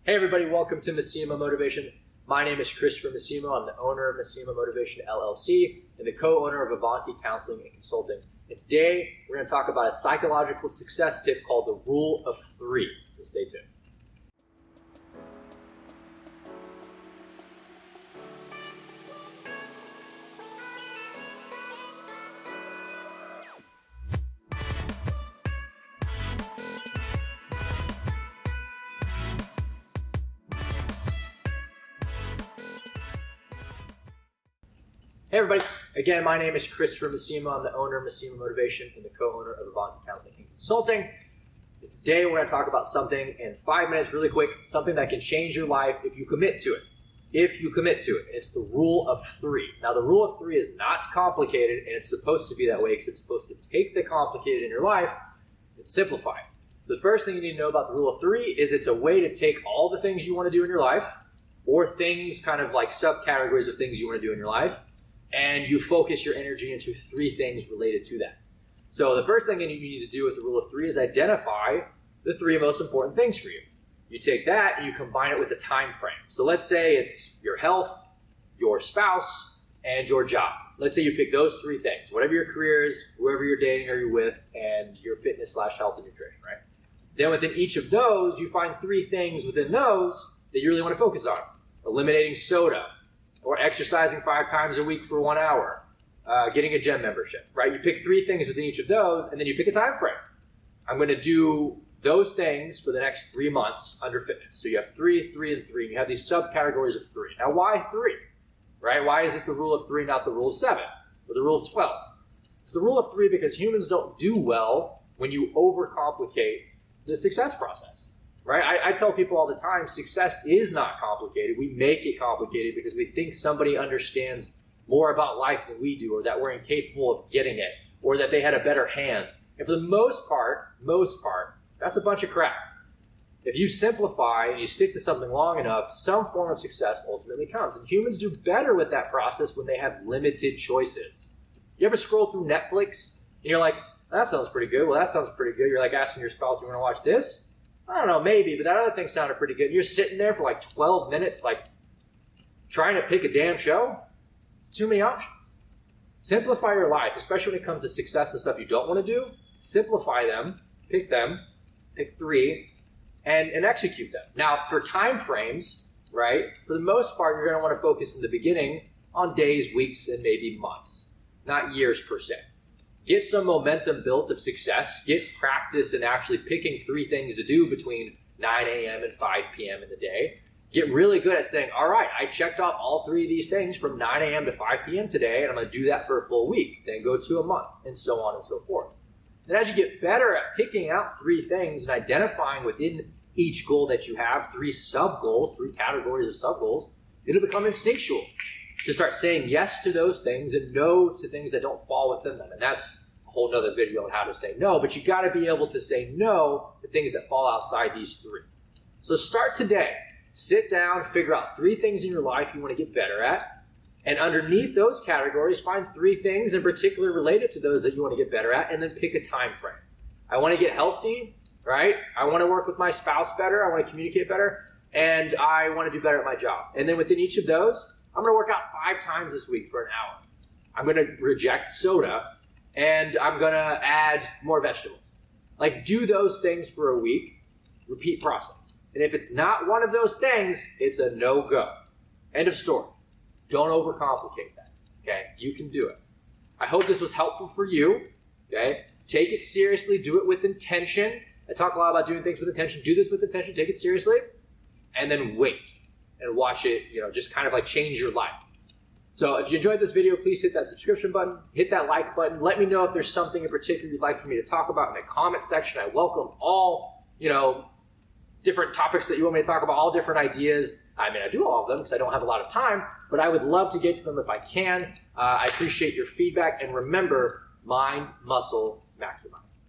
Hey everybody, welcome to Massimo Motivation. My name is Christopher Massimo. I'm the owner of Massimo Motivation LLC and the co-owner of Avanti Counseling and Consulting. And today we're going to talk about a psychological success tip called the Rule of Three. So stay tuned. Hey everybody, again, my name is Christopher Massimo. I'm the owner of Massimo Motivation and the co-owner of Avanti Counseling and Consulting. Today we're going to talk about something in 5 minutes, really quick, something that can change your life if you commit to it. If you commit to it. It's the Rule of Three. Now the Rule of Three is not complicated, and it's supposed to be that way because it's supposed to take the complicated in your life and simplify it. So the first thing you need to know about the Rule of Three is it's a way to take all the things you want to do in your life, or things kind of like subcategories of things you want to do in your life, and you focus your energy into 3 things related to that. So the first thing you need to do with the Rule of Three is identify the 3 most important things for you. You take that and you combine it with a time frame. So let's say it's your health, your spouse, and your job. Let's say you pick those 3 things, whatever your career is, whoever you're dating or you're with, and your fitness / health and nutrition, right? Then within each of those, you find 3 things within those that you really want to focus on. Eliminating soda, or exercising 5 times a week for 1 hour, getting a gym membership, right? You pick 3 things within each of those, and then you pick a time frame. I'm going to do those things for the next 3 months under fitness. So you have 3, 3, and 3. You have these subcategories of 3. Now, why 3? Right? Why is it the Rule of 3, not the Rule of 7, or the Rule of 12? It's the Rule of 3 because humans don't do well when you overcomplicate the success process. Right? I tell people all the time, success is not complicated. We make it complicated because we think somebody understands more about life than we do, or that we're incapable of getting it, or that they had a better hand. And for the most part, that's a bunch of crap. If you simplify and you stick to something long enough, some form of success ultimately comes. And humans do better with that process when they have limited choices. You ever scroll through Netflix and you're like, that sounds pretty good. Well, that sounds pretty good. You're like asking your spouse, do you want to watch this? I don't know, maybe, but that other thing sounded pretty good. You're sitting there for like 12 minutes, like trying to pick a damn show. Too many options. Simplify your life, especially when it comes to success and stuff you don't want to do. Simplify them, pick 3, and execute them. Now, for time frames, right, for the most part, you're going to want to focus in the beginning on days, weeks, and maybe months, not years per se. Get some momentum built of success. Get practice in actually picking 3 things to do between 9 a.m. and 5 p.m. in the day. Get really good at saying, all right, I checked off all 3 of these things from 9 a.m. to 5 p.m. today, and I'm going to do that for a full week. Then go to a month, and so on and so forth. And as you get better at picking out 3 things and identifying within each goal that you have 3 sub-goals, 3 categories of sub-goals, it'll become instinctual to start saying yes to those things and no to things that don't fall within them. And that's a whole nother video on how to say no, but you got to be able to say no to things that fall outside these 3. So start today. Sit down, figure out 3 things in your life you want to get better at, and underneath those categories, find 3 things in particular related to those that you want to get better at, and then pick a time frame. I want to get healthy, right? I want to work with my spouse better. I want to communicate better, and I want to do better at my job. And then within each of those, I'm going to work out 5 times this week for an hour. I'm going to reject soda, and I'm going to add more vegetables. Like, do those things for a week, repeat process. And if it's not one of those things, it's a no-go. End of story. Don't overcomplicate that, okay? You can do it. I hope this was helpful for you, okay? Take it seriously. Do it with intention. I talk a lot about doing things with intention. Do this with intention. Take it seriously. And then wait and watch it, just kind of like change your life. So if you enjoyed this video, please hit that subscription button, hit that like button. Let me know if there's something in particular you'd like for me to talk about in the comment section. I welcome all, different topics that you want me to talk about, all different ideas. I mean, I do all of them because I don't have a lot of time, but I would love to get to them if I can. I appreciate your feedback. And remember, mind, muscle, maximize.